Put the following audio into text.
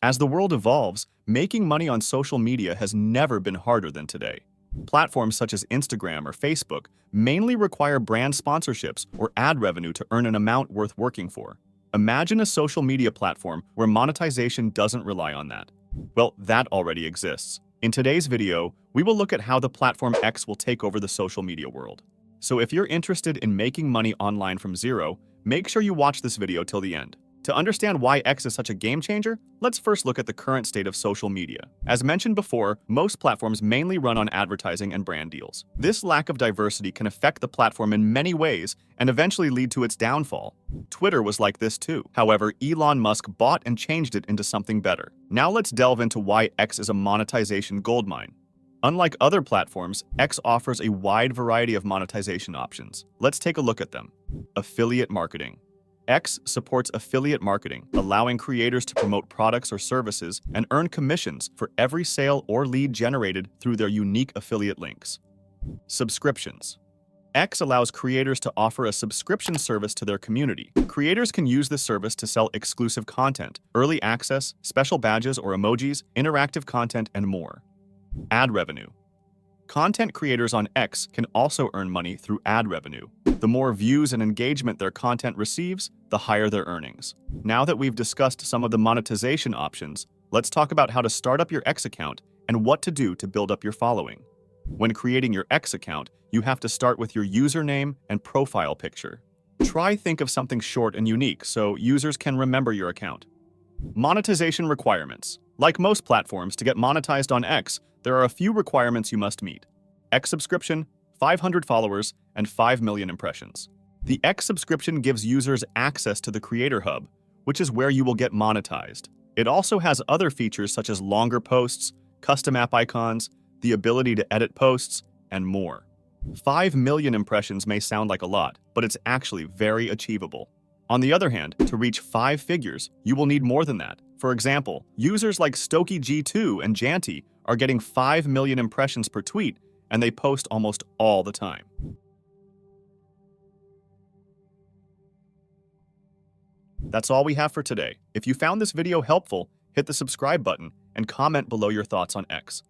As the world evolves, making money on social media has never been harder than today. Platforms such as Instagram or Facebook mainly require brand sponsorships or ad revenue to earn an amount worth working for. Imagine a social media platform where monetization doesn't rely on that. Well, that already exists. In today's video, we will look at how the platform X will take over the social media world. So if you're interested in making money online from zero, make sure you watch this video till the end. To understand why X is such a game changer, let's first look at the current state of social media. As mentioned before, most platforms mainly run on advertising and brand deals. This lack of diversity can affect the platform in many ways and eventually lead to its downfall. Twitter was like this too. However, Elon Musk bought and changed it into something better. Now let's delve into why X is a monetization goldmine. Unlike other platforms, X offers a wide variety of monetization options. Let's take a look at them. Affiliate marketing. X supports affiliate marketing, allowing creators to promote products or services and earn commissions for every sale or lead generated through their unique affiliate links. Subscriptions. X allows creators to offer a subscription service to their community. Creators can use this service to sell exclusive content, early access, special badges or emojis, interactive content, and more. Ad revenue. Content creators on X can also earn money through ad revenue. The more views and engagement their content receives, the higher their earnings. Now that we've discussed some of the monetization options, let's talk about how to start up your X account and what to do to build up your following. When creating your X account, you have to start with your username and profile picture. Think of something short and unique so users can remember your account. Monetization requirements. Like most platforms, to get monetized on X, there are a few requirements you must meet. X subscription, 500 followers, and 5 million impressions. The X subscription gives users access to the Creator Hub, which is where you will get monetized. It also has other features such as longer posts, custom app icons, the ability to edit posts, and more. 5 million impressions may sound like a lot, but it's actually very achievable. On the other hand, to reach 5 figures, you will need more than that. For example, users like StokyG2 and Janty are getting 5 million impressions per tweet, and they post almost all the time. That's all we have for today. If you found this video helpful, hit the subscribe button and comment below your thoughts on X.